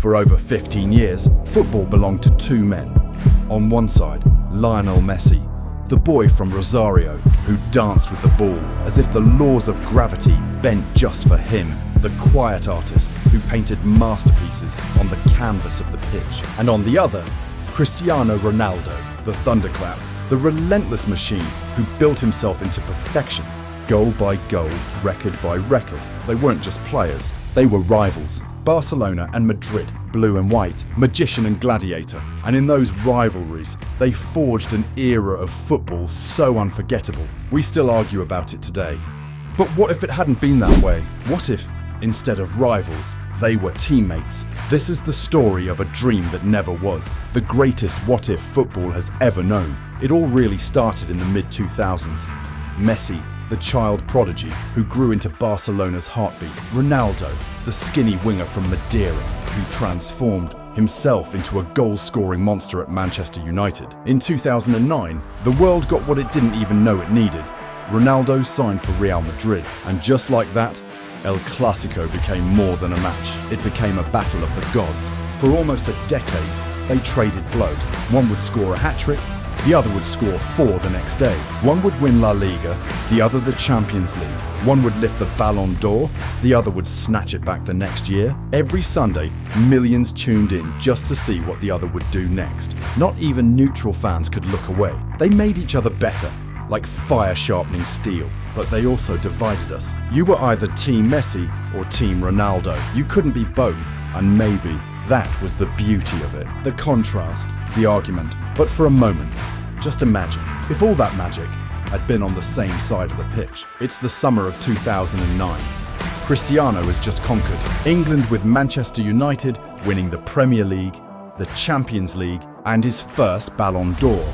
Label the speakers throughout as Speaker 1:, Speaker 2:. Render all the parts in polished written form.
Speaker 1: For over 15 years, football belonged to two men. On one side, Lionel Messi, the boy from Rosario who danced with the ball as if the laws of gravity bent just for him. The quiet artist who painted masterpieces on the canvas of the pitch. And on the other, Cristiano Ronaldo, the thunderclap, the relentless machine who built himself into perfection. Goal by goal, record by record. They weren't just players, they were rivals. Barcelona and Madrid, blue and white, magician and gladiator. And in those rivalries, they forged an era of football so unforgettable. We still argue about it today. But what if it hadn't been that way? What if, instead of rivals, they were teammates? This is the story of a dream that never was. The greatest what-if football has ever known. It all really started in the mid-2000s. Messi, the child prodigy who grew into Barcelona's heartbeat. Ronaldo, the skinny winger from Madeira who transformed himself into a goal-scoring monster at Manchester United. In 2009, the world got what it didn't even know it needed. Ronaldo signed for Real Madrid, and just like that, El Clasico became more than a match. It became a battle of the gods. For almost a decade, they traded blows. One would score a hat-trick, the other would score 4 the next day. One would win La Liga, the other the Champions League. One would lift the Ballon d'Or, the other would snatch it back the next year. Every Sunday, millions tuned in just to see what the other would do next. Not even neutral fans could look away. They made each other better, like fire-sharpening steel. But they also divided us. You were either Team Messi or Team Ronaldo. You couldn't be both, and maybe that was the beauty of it. The contrast, the argument. But for a moment, just imagine if all that magic had been on the same side of the pitch. It's the summer of 2009. Cristiano has just conquered England with Manchester United winning the Premier League, the Champions League, and his first Ballon d'Or.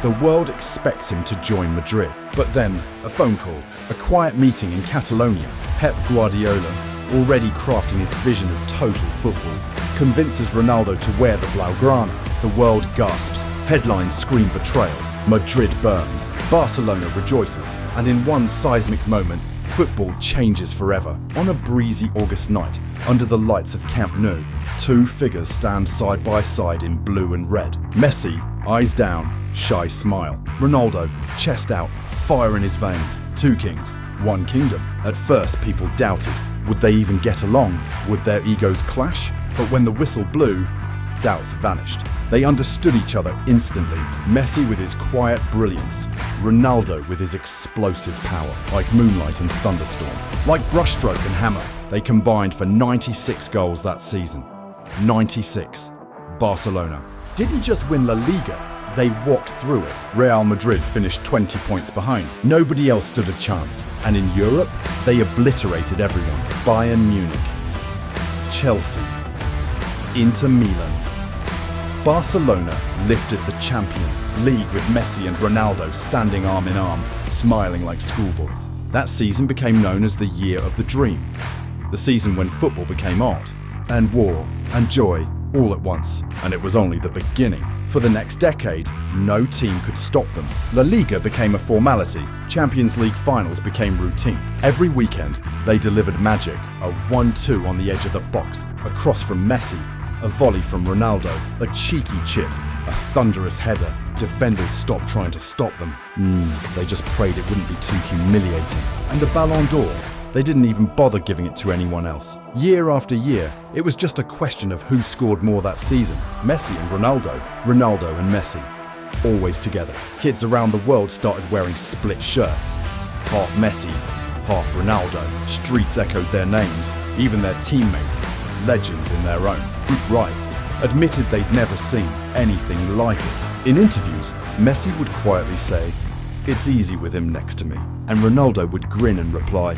Speaker 1: The world expects him to join Madrid. But then, a phone call, a quiet meeting in Catalonia. Pep Guardiola, already crafting his vision of total football, convinces Ronaldo to wear the Blaugrana. The world gasps, headlines scream betrayal, Madrid burns, Barcelona rejoices, and in one seismic moment, football changes forever. On a breezy August night, under the lights of Camp Nou, two figures stand side by side in blue and red. Messi, eyes down, shy smile. Ronaldo, chest out, fire in his veins. Two kings, one kingdom. At first, people doubted. Would they even get along? Would their egos clash? But when the whistle blew, doubts vanished. They understood each other instantly. Messi with his quiet brilliance, Ronaldo with his explosive power, like moonlight and thunderstorm. Like brushstroke and hammer, they combined for 96 goals that season. 96. Barcelona didn't just win La Liga, they walked through it. Real Madrid finished 20 points behind. Nobody else stood a chance. And in Europe, they obliterated everyone. Bayern Munich, Chelsea, Inter Milan. Barcelona lifted the Champions League with Messi and Ronaldo standing arm in arm, smiling like schoolboys. That season became known as the Year of the Dream. The season when football became art and war and joy all at once. And it was only the beginning. For the next decade, no team could stop them. La Liga became a formality. Champions League finals became routine. Every weekend, they delivered magic. A 1-2 on the edge of the box, a cross from Messi, a volley from Ronaldo, a cheeky chip, a thunderous header. Defenders stopped trying to stop them. They just prayed it wouldn't be too humiliating. And the Ballon d'Or, they didn't even bother giving it to anyone else. Year after year, it was just a question of who scored more that season. Messi and Ronaldo, Ronaldo and Messi. Always together. Kids around the world started wearing split shirts. Half Messi, half Ronaldo. Streets echoed their names, even their teammates, legends in their own. Right, admitted they'd never seen anything like it. In interviews, Messi would quietly say, "It's easy with him next to me." And Ronaldo would grin and reply,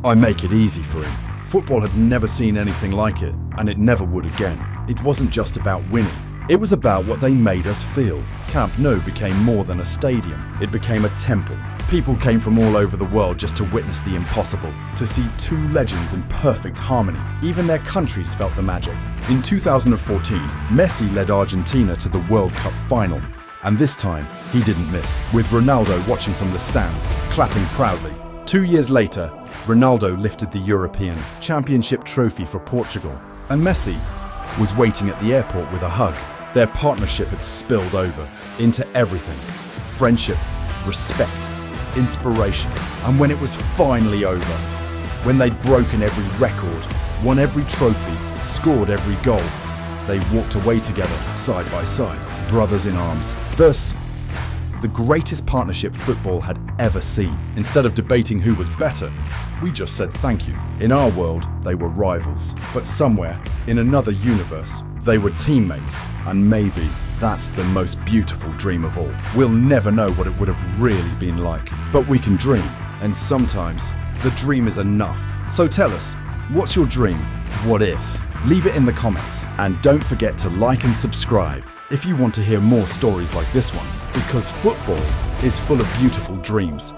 Speaker 1: "I make it easy for him." Football had never seen anything like it, and it never would again. It wasn't just about winning. It was about what they made us feel. Camp Nou became more than a stadium. It became a temple. People came from all over the world just to witness the impossible, to see two legends in perfect harmony. Even their countries felt the magic. In 2014, Messi led Argentina to the World Cup final. And this time, he didn't miss, with Ronaldo watching from the stands, clapping proudly. 2 years later, Ronaldo lifted the European Championship trophy for Portugal. And Messi, was waiting at the airport with a hug. Their partnership had spilled over into everything: friendship, respect, inspiration. And when it was finally over, when they'd broken every record, won every trophy, scored every goal, they walked away together, side by side, brothers in arms. Thus, the greatest partnership football had ever seen. Instead of debating who was better, we just said thank you. In our world, they were rivals. But somewhere, in another universe, they were teammates. And maybe that's the most beautiful dream of all. We'll never know what it would have really been like. But we can dream. And sometimes, the dream is enough. So tell us, what's your dream? What if? Leave it in the comments. And don't forget to like and subscribe if you want to hear more stories like this one, because football is full of beautiful dreams.